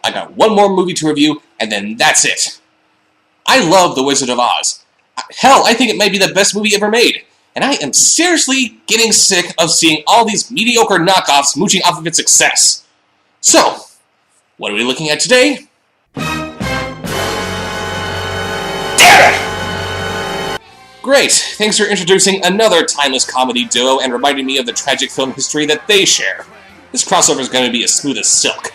I got one more movie to review, and then that's it. I love The Wizard of Oz. Hell, I think it might be the best movie ever made. And I am seriously getting sick of seeing all these mediocre knockoffs mooching off of its success. So, what are we looking at today? Damn it! Great, thanks for introducing another timeless comedy duo and reminding me of the tragic film history that they share. This crossover is going to be as smooth as silk.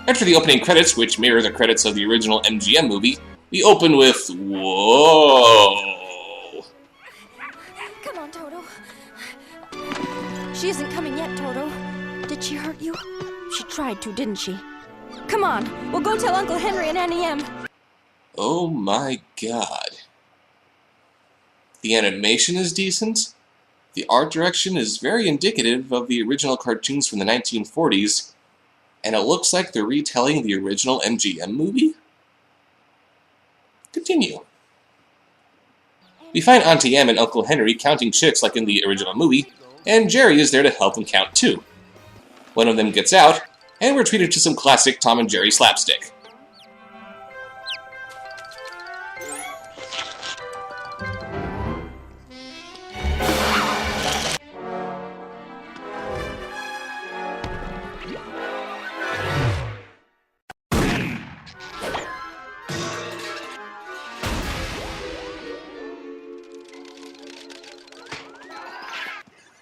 After the opening credits, which mirror the credits of the original MGM movie, we open with, whoa. Come on, Toto. She isn't coming yet, Toto. Did she hurt you? She tried to, didn't she? Come on, we'll go tell Uncle Henry and Auntie Em. Oh my god. The animation is decent. The art direction is very indicative of the original cartoons from the 1940s, and it looks like they're retelling the original MGM movie? Continue. We find Auntie Em and Uncle Henry counting chicks like in the original movie, and Jerry is there to help them count too. One of them gets out, and we're treated to some classic Tom and Jerry slapstick.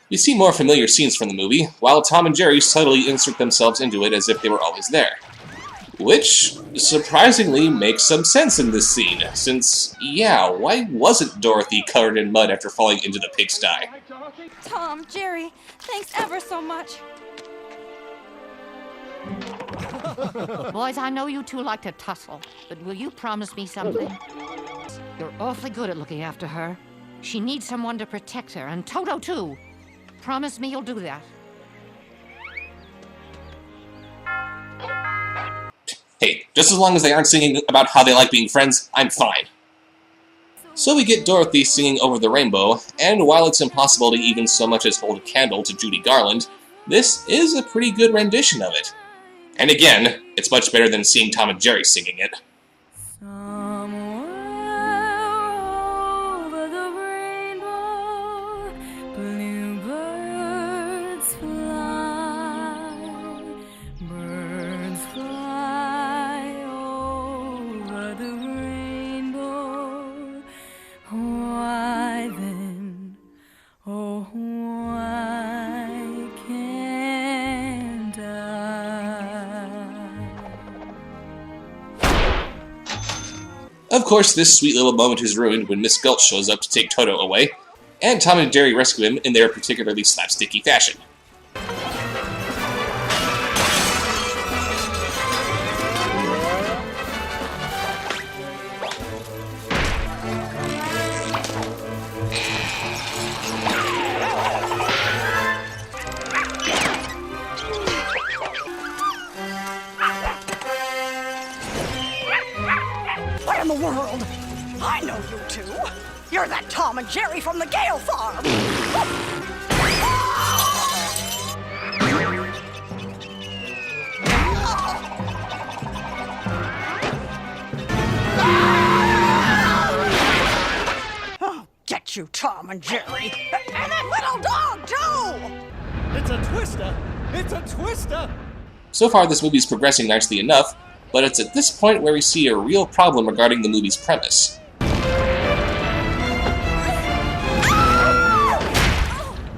We see more familiar scenes from the movie, while Tom and Jerry subtly insert themselves into it as if they were always there. Which, surprisingly, makes some sense in this scene, since, yeah, why wasn't Dorothy covered in mud after falling into the pigsty? Tom, Jerry, thanks ever so much. Boys, I know you two like to tussle, but will you promise me something? You're awfully good at looking after her. She needs someone to protect her, and Toto too. Promise me you'll do that. Hey, just as long as they aren't singing about how they like being friends, I'm fine. So we get Dorothy singing Over the Rainbow, and while it's impossible to even so much as hold a candle to Judy Garland, this is a pretty good rendition of it. And again, it's much better than seeing Tom and Jerry singing it. Of course, this sweet little moment is ruined when Miss Gulch shows up to take Toto away, and Tom and Jerry rescue him in their particularly slapsticky fashion. What in the world? I know you two. You're that Tom and Jerry from the Gale Farm. Oh, get you, Tom and Jerry. And that little dog, too! It's a twister! It's a twister! So far, this movie is progressing nicely enough, but it's at this point where we see a real problem regarding the movie's premise.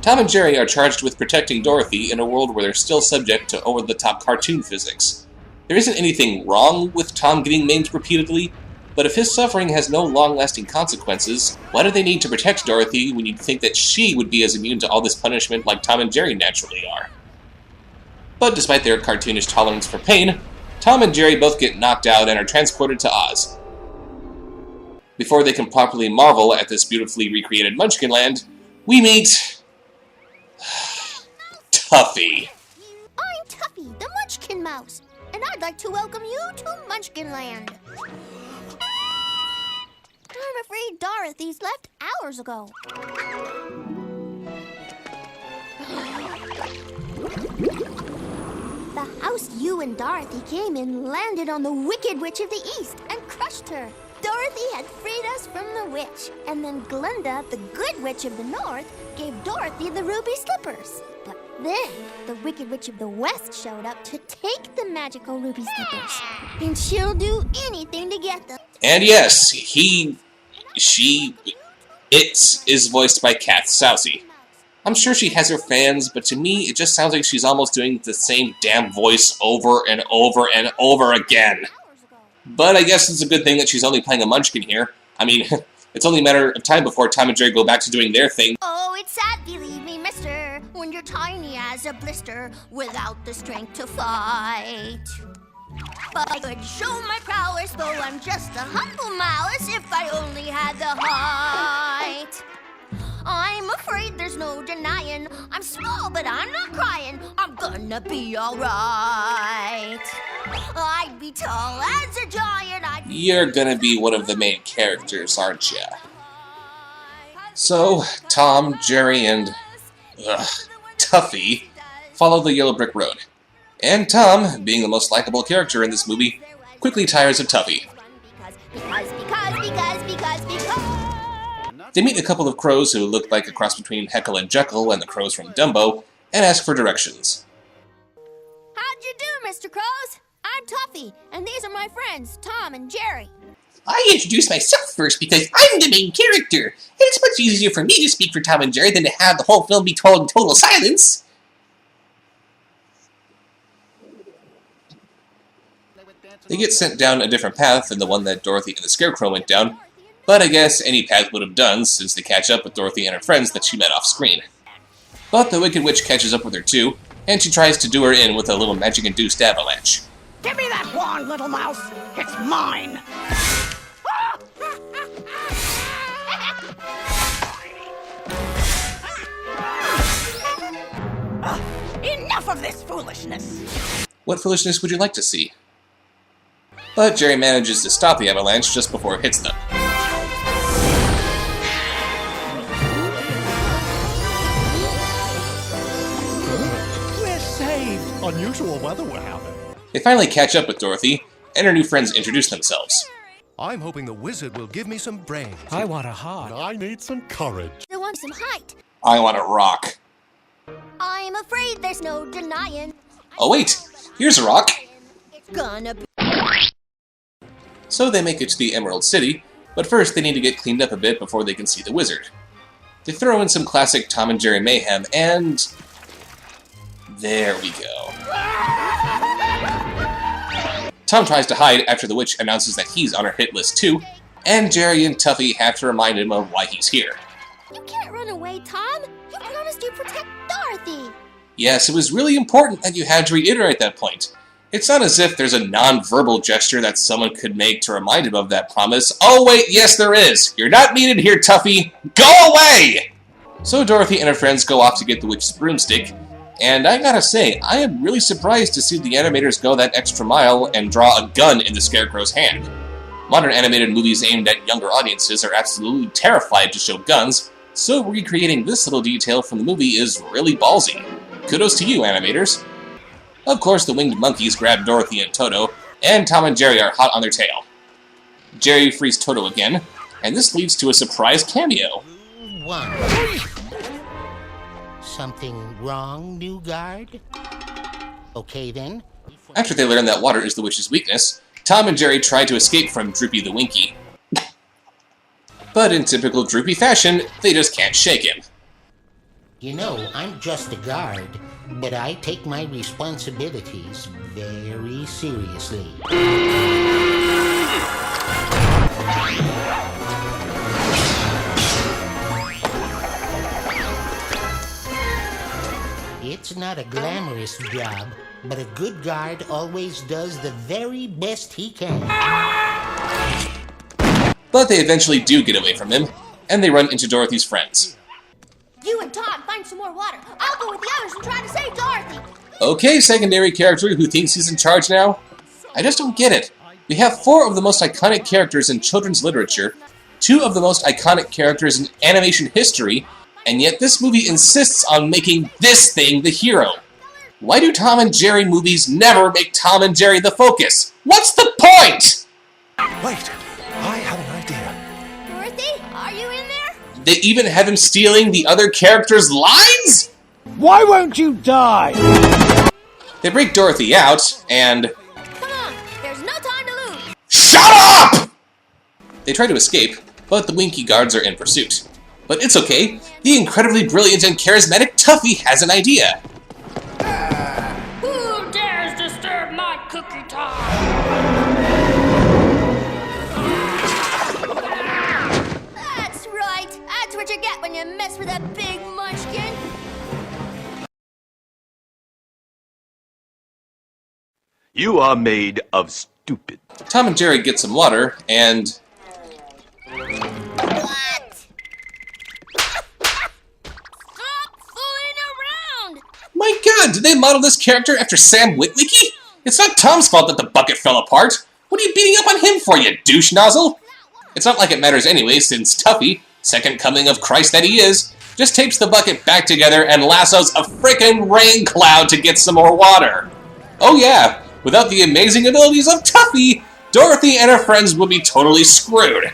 Tom and Jerry are charged with protecting Dorothy in a world where they're still subject to over-the-top cartoon physics. There isn't anything wrong with Tom getting maimed repeatedly, but if his suffering has no long-lasting consequences, why do they need to protect Dorothy when you'd think that she would be as immune to all this punishment like Tom and Jerry naturally are? But despite their cartoonish tolerance for pain, Tom and Jerry both get knocked out and are transported to Oz. Before they can properly marvel at this beautifully recreated Munchkinland, we meet... Tuffy. I'm Tuffy, the Munchkin Mouse, and I'd like to welcome you to Munchkinland. I'm afraid Dorothy's left hours ago. The house you and Dorothy came in landed on the Wicked Witch of the East and crushed her. Dorothy had freed us from the witch, and then Glenda, the Good Witch of the North, gave Dorothy the ruby slippers. But then the Wicked Witch of the West showed up to take the magical ruby slippers, and she'll do anything to get them. And yes, it is voiced by Kath Soucie. I'm sure she has her fans, but to me, it just sounds like she's almost doing the same damn voice over and over and over again. But I guess it's a good thing that she's only playing a munchkin here. I mean, it's only a matter of time before Tom and Jerry go back to doing their thing. Oh, it's sad, believe me, mister, when you're tiny as a blister without the strength to fight. But I could show my prowess, though I'm just a humble mouse, if I only had the height. I'm afraid there's no denying I'm small, but I'm not crying. I'm gonna be alright. I'd be tall as a giant. You're gonna be one of the main characters, aren't ya? So, Tom, Jerry, and Tuffy follow the yellow brick road. And Tom, being the most likable character in this movie, quickly tires of Tuffy. Because. They meet a couple of crows who look like a cross between Heckle and Jekyll and the crows from Dumbo, and ask for directions. How'd you do, Mr. Crows? I'm Tuffy, and these are my friends, Tom and Jerry. I introduced myself first because I'm the main character, and it's much easier for me to speak for Tom and Jerry than to have the whole film be told in total silence. They get sent down a different path than the one that Dorothy and the Scarecrow went down, but I guess any path would have done since they catch up with Dorothy and her friends that she met off-screen. But the Wicked Witch catches up with her too, and she tries to do her in with a little magic-induced avalanche. Give me that wand, little mouse. It's mine. Enough of this foolishness. What foolishness would you like to see? But Jerry manages to stop the avalanche just before it hits them. We're saved. Unusual weather we're having. They finally catch up with Dorothy, and her new friends introduce themselves. I'm hoping the wizard will give me some brains. I want a hug. I need some courage. I want some height. I want to rock. I'm afraid there's no denying. Oh wait, here's a rock. It's gonna be. So they make it to the Emerald City, but first they need to get cleaned up a bit before they can see the wizard. They throw in some classic Tom and Jerry mayhem, and there we go. Tom tries to hide after the witch announces that he's on her hit list too, and Jerry and Tuffy have to remind him of why he's here. You can't run away, Tom. You promised you'd protect Dorothy. Yes, it was really important that you had to reiterate that point. It's not as if there's a non-verbal gesture that someone could make to remind him of that promise. Oh wait, yes there is! You're not needed here, Tuffy! Go away! So Dorothy and her friends go off to get the witch's broomstick, and I gotta say, I am really surprised to see the animators go that extra mile and draw a gun in the Scarecrow's hand. Modern animated movies aimed at younger audiences are absolutely terrified to show guns, so recreating this little detail from the movie is really ballsy. Kudos to you, animators. Of course, the winged monkeys grab Dorothy and Toto, and Tom and Jerry are hot on their tail. Jerry frees Toto again, and this leads to a surprise cameo. One. Something wrong, new guard? Okay then. After they learn that water is the witch's weakness, Tom and Jerry try to escape from Droopy the Winky. But in typical Droopy fashion, they just can't shake him. You know, I'm just a guard, but I take my responsibilities very seriously. It's not a glamorous job, but a good guard always does the very best he can. But they eventually do get away from him, and they run into Dorothy's friends. You and Tom find some more water. I'll go with the others and try to save Dorothy. Okay, secondary character who thinks he's in charge now. I just don't get it. We have 4 of the most iconic characters in children's literature, 2 of the most iconic characters in animation history, and yet this movie insists on making this thing the hero. Why do Tom and Jerry movies never make Tom and Jerry the focus? What's the point? Wait, I have an idea. Dorothy, are you in there? They even have him stealing the other characters' lines? Why won't you die? They break Dorothy out, and... Come on, there's no time to lose. Shut up! They try to escape, but the Winky guards are in pursuit. But it's okay, the incredibly brilliant and charismatic Tuffy has an idea. Who dares disturb my cookie time? That's right. That's what you get when you mess with a big munchkin. You are made of stupid. Tom and Jerry get some water, and... What? Stop fooling around! My god, did they model this character after Sam Witwicky? It's not Tom's fault that the bucket fell apart. What are you beating up on him for, you douche nozzle? It's not like it matters anyway, since Tuffy, second coming of Christ that he is, just tapes the bucket back together and lassos a frickin' rain cloud to get some more water. Oh yeah, without the amazing abilities of Tuffy, Dorothy and her friends would be totally screwed.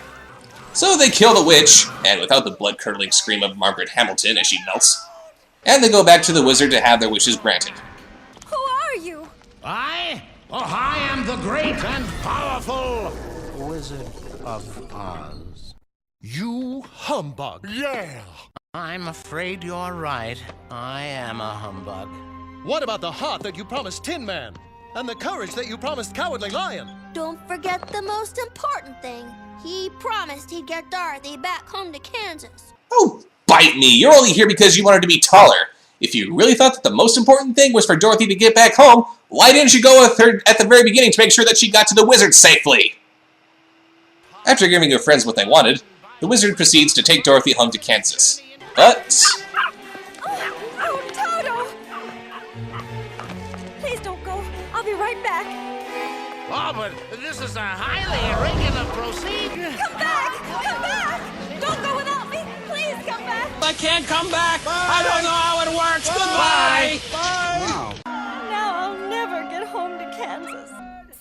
So they kill the witch, and without the blood-curdling scream of Margaret Hamilton as she melts, and they go back to the wizard to have their wishes granted. Who are you? I am the great and powerful Wizard of Oz. You humbug. Yeah! I'm afraid you're right. I am a humbug. What about the heart that you promised Tin Man? And the courage that you promised Cowardly Lion? Don't forget the most important thing. He promised he'd get Dorothy back home to Kansas. Oh, bite me! You're only here because you wanted to be taller. If you really thought that the most important thing was for Dorothy to get back home, why didn't you go with her at the very beginning to make sure that she got to the wizard safely? After giving her friends what they wanted, the wizard proceeds to take Dorothy home to Kansas. But... Oh, Toto! Please don't go. I'll be right back. Oh, but this is a highly irregular procedure. Come back! Come back! Don't go without me! Please come back! I can't come back. I don't know how it works. Goodbye. Now I'll never get home to Kansas.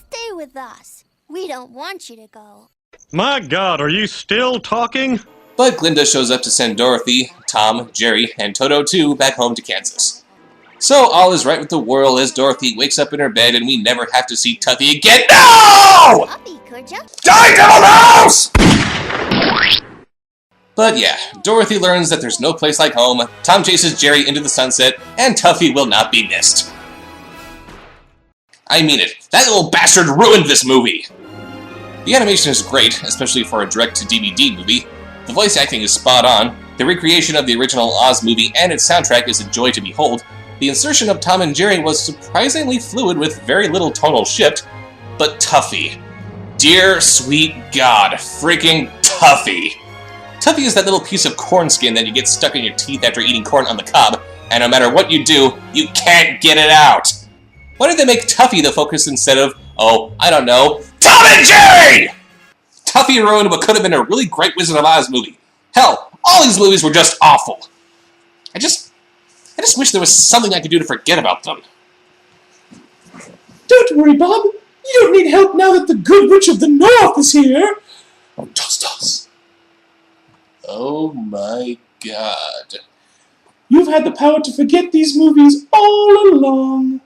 Stay with us. We don't want you to go. My God, are you still talking? But Glinda shows up to send Dorothy, Tom, Jerry, and Toto too back home to Kansas. So all is right with the world as Dorothy wakes up in her bed and we never have to see Tuffy again. No! Puppy, could ya? Die, Devil Mouse! But yeah, Dorothy learns that there's no place like home, Tom chases Jerry into the sunset, and Tuffy will not be missed. I mean it, that little bastard ruined this movie! The animation is great, especially for a direct-to-DVD movie. The voice acting is spot on, the recreation of the original Oz movie and its soundtrack is a joy to behold, the insertion of Tom and Jerry was surprisingly fluid with very little tonal shift, but Tuffy. Dear sweet God, freaking Tuffy! Tuffy is that little piece of corn skin that you get stuck in your teeth after eating corn on the cob, and no matter what you do, you can't get it out! Why did they make Tuffy the focus instead of, oh, I don't know, Tom and Jerry?! Tuffy ruined what could have been a really great Wizard of Oz movie. Hell, all these movies were just awful. I just wish there was something I could do to forget about them. Don't worry, Bob. You don't need help now that the good witch of the North is here. Oh, toss. Oh my God. You've had the power to forget these movies all along.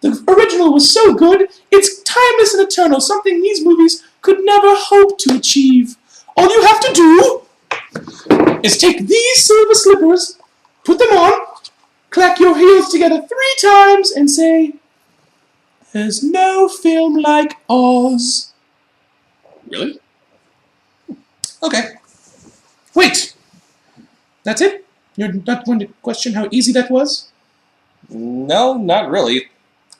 The original was so good, it's timeless and eternal, something these movies could never hope to achieve. All you have to do is take these silver slippers, put them on, clack your heels together 3 times, and say, "There's no film like Oz." Really? Okay. Wait! That's it? You're not going to question how easy that was? No, not really.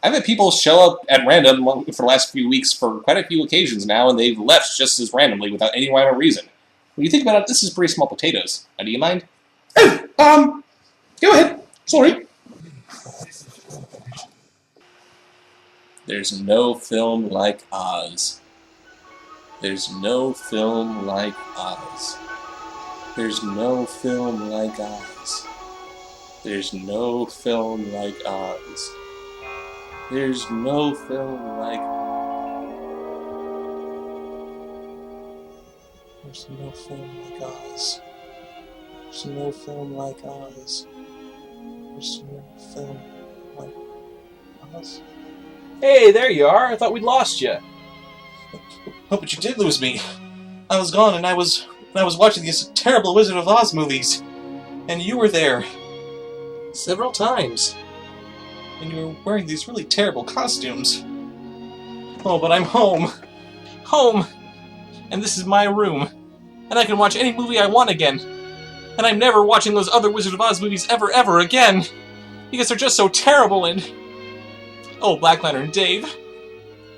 I've had people show up at random for the last few weeks for quite a few occasions now, and they've left just as randomly without any rhyme or reason. When you think about it, this is pretty small potatoes. Now, do you mind? Oh, go ahead. Sorry. There's no film like Oz. There's no film like Oz. There's no film like Oz. There's no film like Oz. There's no film like... There's no film like Oz. There's no film like Oz. There's no film like Oz. Hey, there you are. I thought we'd lost you. Oh, but you did lose me. I was gone, and I was watching these terrible Wizard of Oz movies. And you were there. Several times. And you were wearing these really terrible costumes. Oh, but I'm home. Home! And this is my room. And I can watch any movie I want again. And I'm never watching those other Wizard of Oz movies ever again. Because they're just so terrible and... Oh, Black Lantern Dave.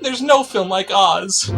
There's no film like Oz.